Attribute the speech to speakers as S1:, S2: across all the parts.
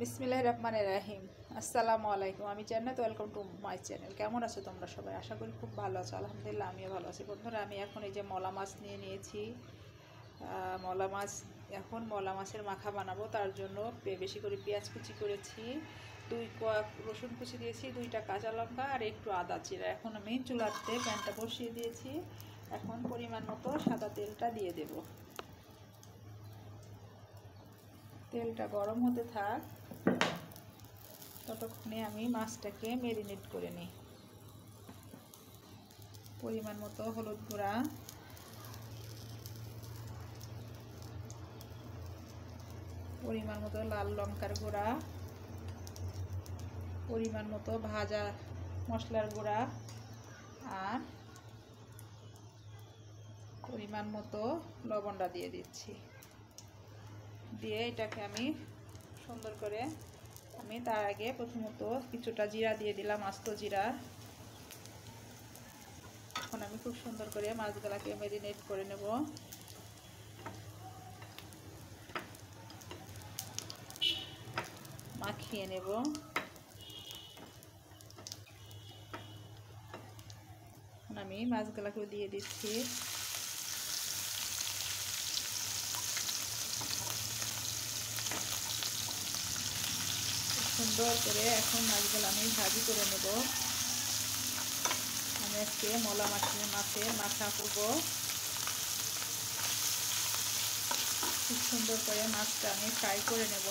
S1: বিসমিল্লাহির রহমানির রহিম। আসসালামু আলাইকুম। আমি জান্নাত, ওয়েলকাম টু মাই চ্যানেল। কেমন আছো তোমরা সবাই? আশা করি খুব ভালো আছো। আলহামদুলিল্লাহ আমিও ভালো আছি। বন্ধুরা, আমি এখন এই যে মলা মাছ নিয়ে নিয়েছি। মলা মাছ, এখন মলা মাছের মাখা বানাবো। তার জন্য বেশি করে পেঁয়াজ কুচি করেছি, 2 কোয়া রসুন কুচি দিয়েছি, 2টা কাঁচা লঙ্কা আর একটু আদা চিরা। এখন আমি চুলাতে প্যানটা বসিয়ে দিয়েছি। এখন পরিমাণ মতো সাদা তেলটা দিয়ে দেব। তেলটা গরম হতে থাক, ততক্ষণে আমি মাছটাকে ম্যারিনেট করে নিই। পরিমাণ মতো হলুদ গুঁড়া, পরিমাণ মতো লাল লঙ্কার গুঁড়া, পরিমাণ মতো ভাজা মশলার গুঁড়া আর পরিমাণ মতো লবণটা দিয়ে দিচ্ছি। দিয়ে এটাকে আমি সুন্দর করে তার আগে প্রথমত কিছুটা জিরা দিয়ে দিলাম, আস্ত জিরা। এখন আমি খুব সুন্দর করে মাছগুলাকে ম্যারিনেট করে নেব। মাখিয়ে নেব। এখন আমি মাছগুলাকে দিয়ে দিচ্ছি। সুন্দর করে এখন মাছগুলো আমি ভাজি করে নেব। আমি আজকে মলা মাছের মাথা করব। খুব সুন্দর করে মাছটা আমি ফ্রাই করে নেব।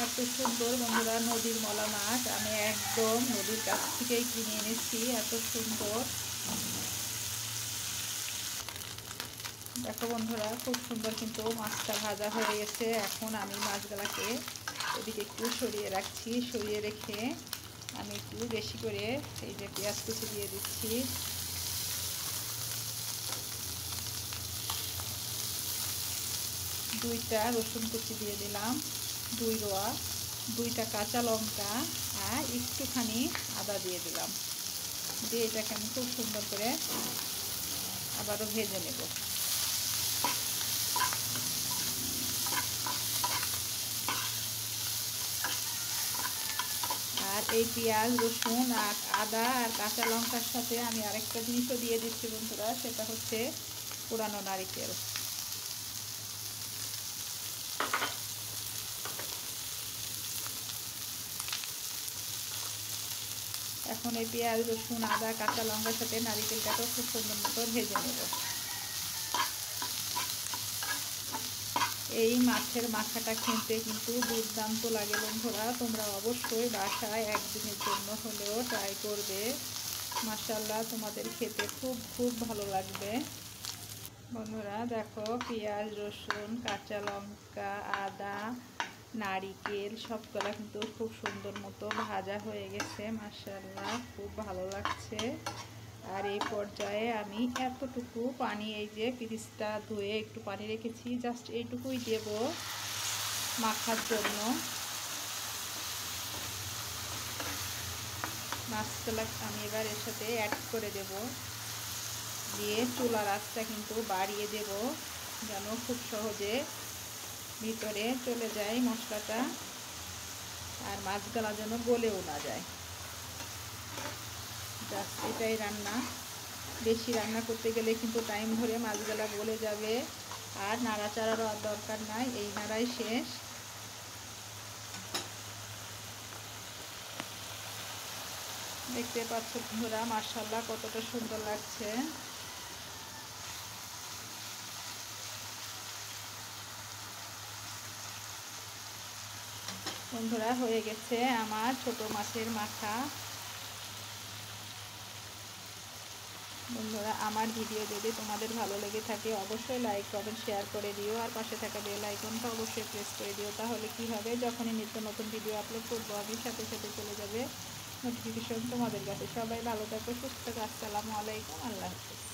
S1: এত সুন্দর বন্ধুরা নদীর মলা মাছ, আমি একদম নদীর কাছ থেকেই কিনে এনেছি। এত সুন্দর, দেখো বন্ধুরা, খুব সুন্দর কিন্তু মাছটা ভাজা হয়ে গেছে। এখন আমি মাছগুলাকে এদিকে একটু সরিয়ে রাখছি। সরিয়ে রেখে আমি একটু বেশি করে এই যে পেঁয়াজ কুচি দিয়ে দিচ্ছি। দুইটা রসুন কুচি দিয়ে দিলাম, 2 রোয়া, 2টা কাঁচা লঙ্কা আর একটুখানি আদা দিয়ে দিলাম। দিয়ে এটাকে আমি খুব সুন্দর করে আবারও ভেজে নেব। আর এই পেঁয়াজ রসুন আর আদা আর কাঁচা লঙ্কার সাথে আমি আরেকটা জিনিসও দিয়ে দিচ্ছি বন্ধুরা, সেটা হচ্ছে পোড়ানো নারিকেল। এখন এই পেঁয়াজ রসুন আদা কাঁচা লঙ্কার সাথে নারিকেলটাকেও খুব সুন্দর মতো ভেজে নেব। এই মাছের মাখাটা খেতে কিন্তু দুর্দান্ত লাগে বন্ধুরা। তোমরা অবশ্যই বাসায় একদিনের জন্য হলেও ট্রাই করবে। মাশাআল্লাহ, তোমাদের খেতে খুব খুব ভালো লাগবে। বন্ধুরা দেখো, পেঁয়াজ রসুন কাঁচা লঙ্কা আদা নারিকেল সবগুলা কিন্তু খুব সুন্দর মতো ভাজা হয়ে গেছে। মাশাআল্লাহ, খুব ভালো লাগছে। আর এই পর্যায়ে আমি এতটুকু পানি, এই যে পিরিচটা ধুয়ে একটু পানি রেখেছি, জাস্ট এইটুকুই দেব মাখার জন্য। মাছগুলা আমি এবার এর সাথে অ্যাড করে দেব। দিয়ে চুলার আঁচটা কিন্তু বাড়িয়ে দেব, যেন খুব সহজে ভিতরে চলে যায় মশলাটা আর মাছগুলা যেন গলেও না যায়। জাস্ট এটাই রান্না। বেশি রান্না করতে গেলে কিন্তু টাইম ধরে মাছগুলা গলে যাবে আর নাড়াচাড়ারও আর দরকার নাই, এই নাড়াই শেষ। দেখতে পাচ্ছ বন্ধুরা, মাশাআল্লাহ কতটা সুন্দর লাগছে। বন্ধুরা, হয়ে গেছে আমার ছোট মাছের মাখা। বন্ধুরা, আমার ভিডিও যদি তোমাদের ভালো লেগে থাকে অবশ্যই লাইক কমেন্ট শেয়ার করে দিও। আর পাশে থাকা বেল আইকনটা অবশ্যই প্রেস করে দিও। তাহলে কি হবে, যখনই নিত্য নতুন ভিডিও আপলোড করবো আমি সাথে সাথে চলে যাবে নোটিফিকেশন তোমাদের কাছে। সবাই ভালো থাকো, সুস্থ থাকো। আসসালামু আলাইকুম, আল্লাহ হাফেজ।